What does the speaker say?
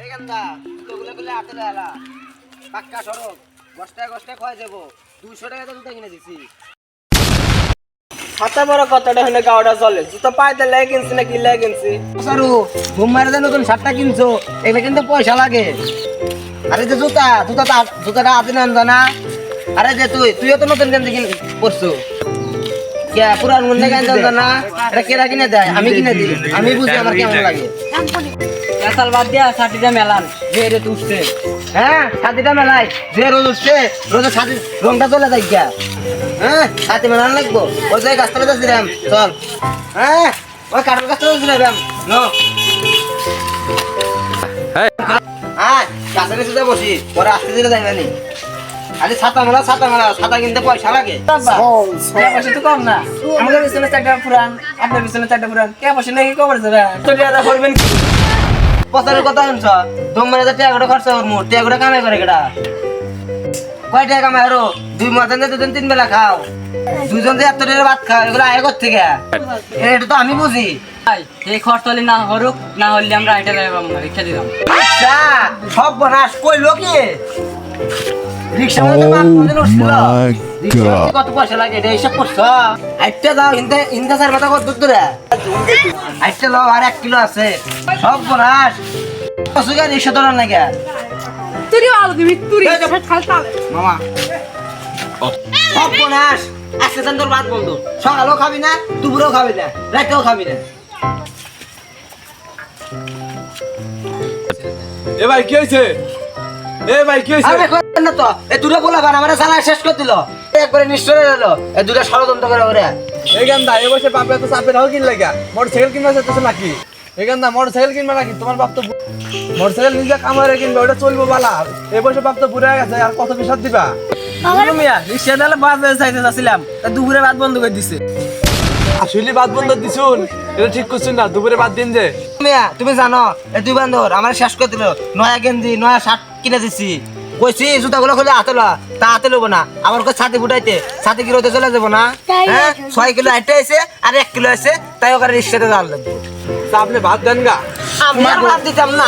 এই গান্দা জুতোগুলো গুলো হাতে লালা পাক্কা সড়ক বস্তায় বস্তায় খয় যাব 200 টাকা তো জুতো কিনে দিছি। হাতে বড় কতটা হলে গাওটা চলে জুতো পাইতে লাগে কিনছি না কি লাগে কিনছি সারু ঘুমারে দে নতুন শার্টটা কিনছো এগুলো কিন্তু পয়সা লাগে। আরে যে জুতাটা হাতে নেন না। আরে যে তুইও তো নতুন গেঞ্জি পরছো কে পুরান মুন্ডে গেঞ্জি না এটা কেরা কিনে দেয় আমি কিনে দিই আমি বুঝি আমার কেমন লাগে। এসাল বাদ দিয়া ছাটিটা মেলান যে রে তুসছে হ্যাঁ ছাতিটা মেলাই যে রোজ উঠছে রোজে ছাতি রংটা চলে যাই গিয়া। হ্যাঁ ছাতি মেলান লাগবো ওই যে গাছতলা যাচ্ছিলাম চল। হ্যাঁ ওই কাঠের গাছতলা যাচ্ছিলাম নো হ্যাঁ গাছের নিচে বসি পরে আসতে দিলে যাইবানি। আরে ছাতা মেলা ছাতা কিনতে পয়সা লাগে। পয়সা তো কম না আমাদের পিছনে চারটা পুরান আপনার পিছনে চারটা পুরান কে পয়সা নাকি কবর যাবে চলে আদা করবেন কি পচারের কথা শুনছ তোমার টাকা খরচা করবো টাকা কামাই করে কেটা কয় টাকা কামাই আরো 2 মাস দুজন 3 বেলা খাও দুজন যে এত টাকা ভাত খাও এগুলো আয় করতে গা এটা তো আমি বুঝি। এই খরচ হলে না হরুক না হলে আমরা এটা রিক্সা দিলাম। আচ্ছা সব বনাস কইলো কি রিক্সা মধ্যে কত পয়সা লাগে এটা হিসাব করছো? আইটা দাও ইন্দা স্যার মাথা কত দূরে আইটা লাও আর 1 কিলো আছে সব বনাস সুগার রিক্সা ধরার না গা তুই আলো দিবি তুই খালতা মামা সব বনাস আজকে তোর ভাত বন্ধ সকালেও খাবি না দুপুরেও খাবি না রাতেও খাবি না। এ ভাই কি হয়েছে? এ ভাই কি হয়েছে? আরে কই না তো এ দুটো বলা বান আমারে সালা শেষ করে দিল একবারে নিশ্চয় হলো এ দুটো ষড়যন্ত্র করে করে। এই গান্দা এ বসে বাপে তো চাপে নাও কিন লাগা মোটরসাইকেল কিনবা যেতেছ নাকি? এই গান্দা মোটরসাইকেল কিনবা নাকি? তোমার বাপ তো মোটরসাইকেল নিজে কামারে কিনবে ওটা চলবো বালা। এ বসে বাপ তো বুড়া হয়ে গেছে আর কত বিশাদ দিবা? মিয়া রিক্সা দিলে বাদ চাইতে যাচ্ছিলাম তা দুপুরে বাদ বন্ধ করে দিছে। আসলে বাদ বন্ধ দিছুন এটা ঠিক করছুন না দুপুরে বাদ দিন যে মিয়া তুমি জানো এ দুই বান্ধর আমার শেষ করে দিল নয়া গেঞ্জি নয়া শার্ট কিনে দিছি কইছি জুতাগুলো খুলে হাতে লা তা হাতে লব না আমার কাছে ছাতি ফুটাইতে ছাতি কি রোদে চলে যাব না। হ্যাঁ 6 কিলো আইতে আছে আর 1 কিলো আছে তাই ওখানে রিক্সাতে যাওয়ার লাগবে। তা আপনি ভাত দেন গা আমি আর ভাত দিতাম না।